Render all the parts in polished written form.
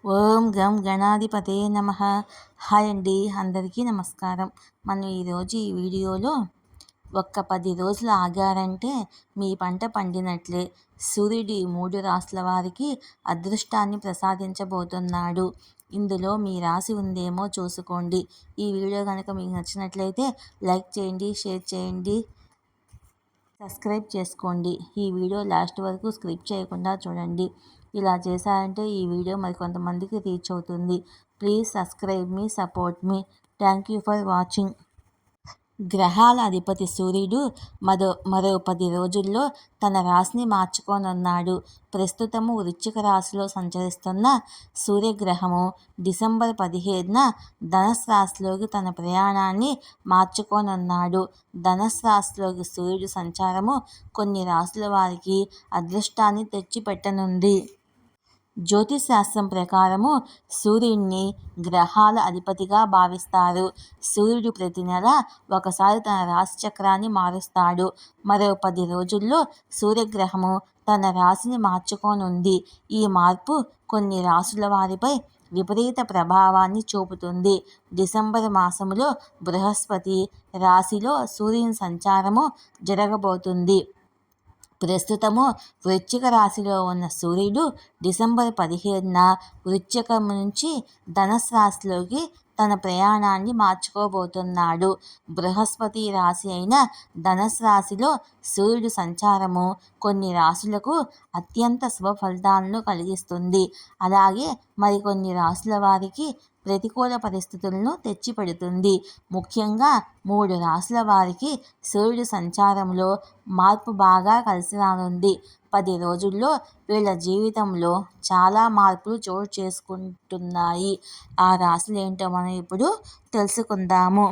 ఓం గం గణాధిపతే నమః. హాయ్ అండి, అందరికీ నమస్కారం. మనం ఈరోజు ఈ వీడియోలో ఒక్క 10 రోజులు ఆగారంటే మీ పంట పండినట్లే. సూర్యుడి 3 రాశుల వారికి అదృష్టాన్ని ప్రసాదించబోతున్నాడు. ఇందులో మీ రాశి ఉందేమో చూసుకోండి. ఈ వీడియో కనుక మీకు నచ్చినట్లయితే లైక్ చేయండి, షేర్ చేయండి, సబ్స్క్రైబ్ చేసుకోండి. ఈ వీడియో లాస్ట్ వరకు స్కిప్ చేయకుండా చూడండి. ఇలా చేశారంటే ఈ వీడియో మరికొంతమందికి రీచ్ అవుతుంది. Please subscribe me, support me. Thank you for watching. గ్రహాల అధిపతి సూర్యుడు మరో 10 రోజుల్లో తన రాశిని మార్చుకోనున్నాడు. ప్రస్తుతము వృశ్చిక రాశిలో సంచరిస్తున్న సూర్యగ్రహము డిసెంబర్ 17న ధనుసు రాశిలోకి తన ప్రయాణాన్ని మార్చుకోనున్నాడు. ధనుసు రాశిలోకి సూర్యుడు సంచారము కొన్ని రాశుల వారికి అదృష్టాన్ని తెచ్చిపెట్టనుంది. జ్యోతిష్ శాస్త్రం ప్రకారము సూర్యుడిని గ్రహాల అధిపతిగా భావిస్తారు. సూర్యుడు ప్రతి నెల ఒకసారి తన రాశి చక్రాన్ని మారుస్తాడు. మరో 10 రోజుల్లో సూర్యగ్రహము తన రాశిని మార్చుకోనుంది. ఈ మార్పు కొన్ని రాశుల వారిపై విపరీత ప్రభావాన్ని చూపుతుంది. డిసెంబర్ మాసములో బృహస్పతి రాశిలో సూర్యుని సంచారము జరగబోతుంది. ప్రస్తుతము వృశ్చిక రాశిలో ఉన్న సూర్యుడు డిసెంబర్ 17న వృశ్చికం నుంచి ధనుసు రాశిలోకి తన ప్రయాణాన్ని మార్చుకోబోతున్నాడు. బృహస్పతి రాశి అయిన ధనుసు రాశిలో సూర్యుడు సంచారము కొన్ని రాశులకు అత్యంత శుభ ఫలితాలను కలిగిస్తుంది. అలాగే మరికొన్ని రాశుల వారికి ప్రతికూల పరిస్థితులను తెచ్చిపెడుతుంది. ముఖ్యంగా 3 రాశుల వారికి సూర్యుడు సంచారంలో మార్పు బాగా కలిసి రానుంది. 10 రోజుల్లో వీళ్ళ జీవితంలో చాలా మార్పులు చోటు చేసుకుంటున్నాయి. ఆ రాశులు ఏంటో మనం ఇప్పుడు తెలుసుకుందాము.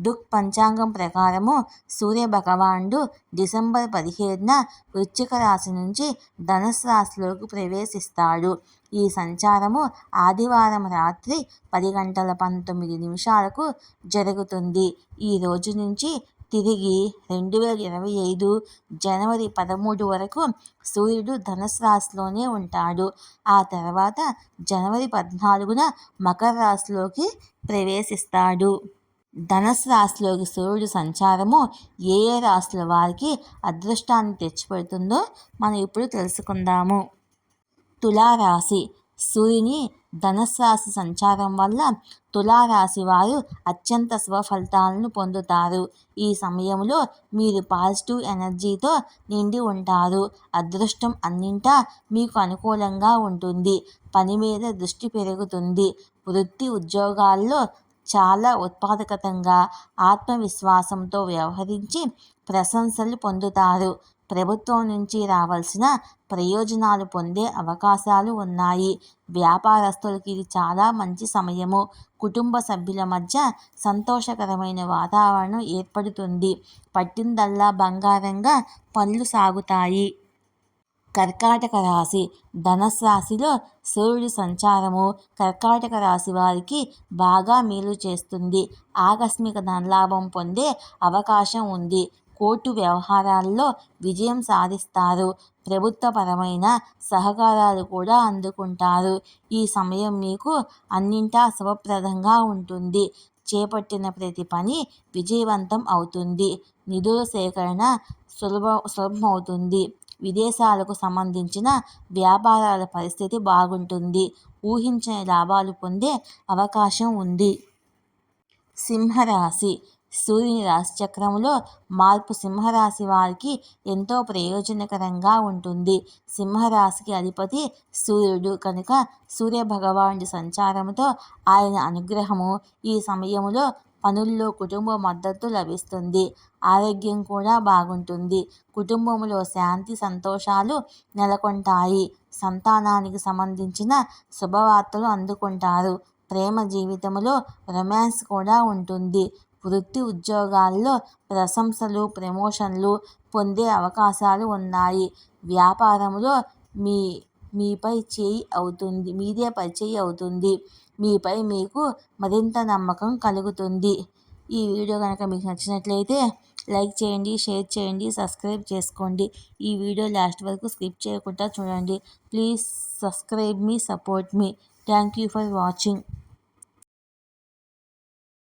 డుక్ పంచాంగం ప్రకారము సూర్య భగవానుడు డిసెంబర్ 17న వృశ్చిక రాశి నుంచి ధనుసు రాశిలోకి ప్రవేశిస్తాడు. ఈ సంచారము ఆదివారం రాత్రి 10:19 జరుగుతుంది. ఈ రోజు నుంచి తిరిగి 2025 జనవరి 13 వరకు సూర్యుడు ధనుసు రాశిలోనే ఉంటాడు. ఆ తర్వాత జనవరి 14న మకర రాశిలోకి ప్రవేశిస్తాడు. ధనుసు రాశిలోకి సూర్యుడు సంచారము ఏ రాశుల వారికి అదృష్టాన్ని తెచ్చిపెడుతుందో మనం ఇప్పుడు తెలుసుకుందాము. తులారాశి. సూర్యుని ధనుసు రాశి సంచారం వల్ల తులారాశి వారు అత్యంత శుభ ఫలితాలను పొందుతారు. ఈ సమయంలో మీరు పాజిటివ్ ఎనర్జీతో నిండి ఉంటారు. అదృష్టం అన్నింటా మీకు అనుకూలంగా ఉంటుంది. పని మీద దృష్టి పెరుగుతుంది. వృత్తి ఉద్యోగాల్లో చాలా ఉత్పాదకతంగా ఆత్మవిశ్వాసంతో వ్యవహరించి ప్రశంసలు పొందుతారు. ప్రభుత్వం నుంచి రావాల్సిన ప్రయోజనాలు పొందే అవకాశాలు ఉన్నాయి. వ్యాపారస్తులకి ఇది చాలా మంచి సమయము. కుటుంబ సభ్యుల మధ్య సంతోషకరమైన వాతావరణం ఏర్పడుతుంది. పట్టిందల్లా బంగారంగా పనులు సాగుతాయి. కర్కాటక రాశి. ధనుసు రాశిలో సూర్యుడి సంచారము కర్కాటక రాశి వారికి బాగా మేలు చేస్తుంది. ఆకస్మిక ధనలాభం పొందే అవకాశం ఉంది. కోర్టు వ్యవహారాల్లో విజయం సాధిస్తారు. ప్రభుత్వపరమైన సహకారాలు కూడా అందుకుంటారు. ఈ సమయం మీకు అన్నింటా శుభప్రదంగా ఉంటుంది. చేపట్టిన ప్రతి పని విజయవంతం అవుతుంది. నిధుల సేకరణ సులభమవుతుంది. విదేశాలకు సంబంధించిన వ్యాపారాల పరిస్థితి బాగుంటుంది. ఊహించని లాభాలు పొందే అవకాశం ఉంది. సింహరాశి. సూర్యుని రాశిచక్రంలో మార్పు సింహరాశి వారికి ఎంతో ప్రయోజనకరంగా ఉంటుంది. సింహరాశికి అధిపతి సూర్యుడు కనుక సూర్యభగవానుడి సంచారంతో ఆయన అనుగ్రహము ఈ సమయంలో పనుల్లో కుటుంబ మద్దతు లభిస్తుంది. ఆరోగ్యం కూడా బాగుంటుంది. కుటుంబంలో శాంతి సంతోషాలు నెలకొంటాయి. సంతానానికి సంబంధించిన శుభవార్తలు అందుకుంటారు. ప్రేమ జీవితంలో రొమాన్స్ కూడా ఉంటుంది. వృత్తి ఉద్యోగాల్లో ప్రశంసలు ప్రమోషన్లు పొందే అవకాశాలు ఉన్నాయి. వ్యాపారంలో మీదే పై చేయి అవుతుంది. మీపై మీకు మరింత నమ్మకం కలుగుతుంది. ఈ వీడియో కనుక మీకు నచ్చినట్లయితే లైక్ చేయండి, షేర్ చేయండి, సబ్స్క్రైబ్ చేసుకోండి. ఈ వీడియో లాస్ట్ వరకు స్కిప్ చేయకుండా చూడండి. Please subscribe me, support me. Thank you for watching.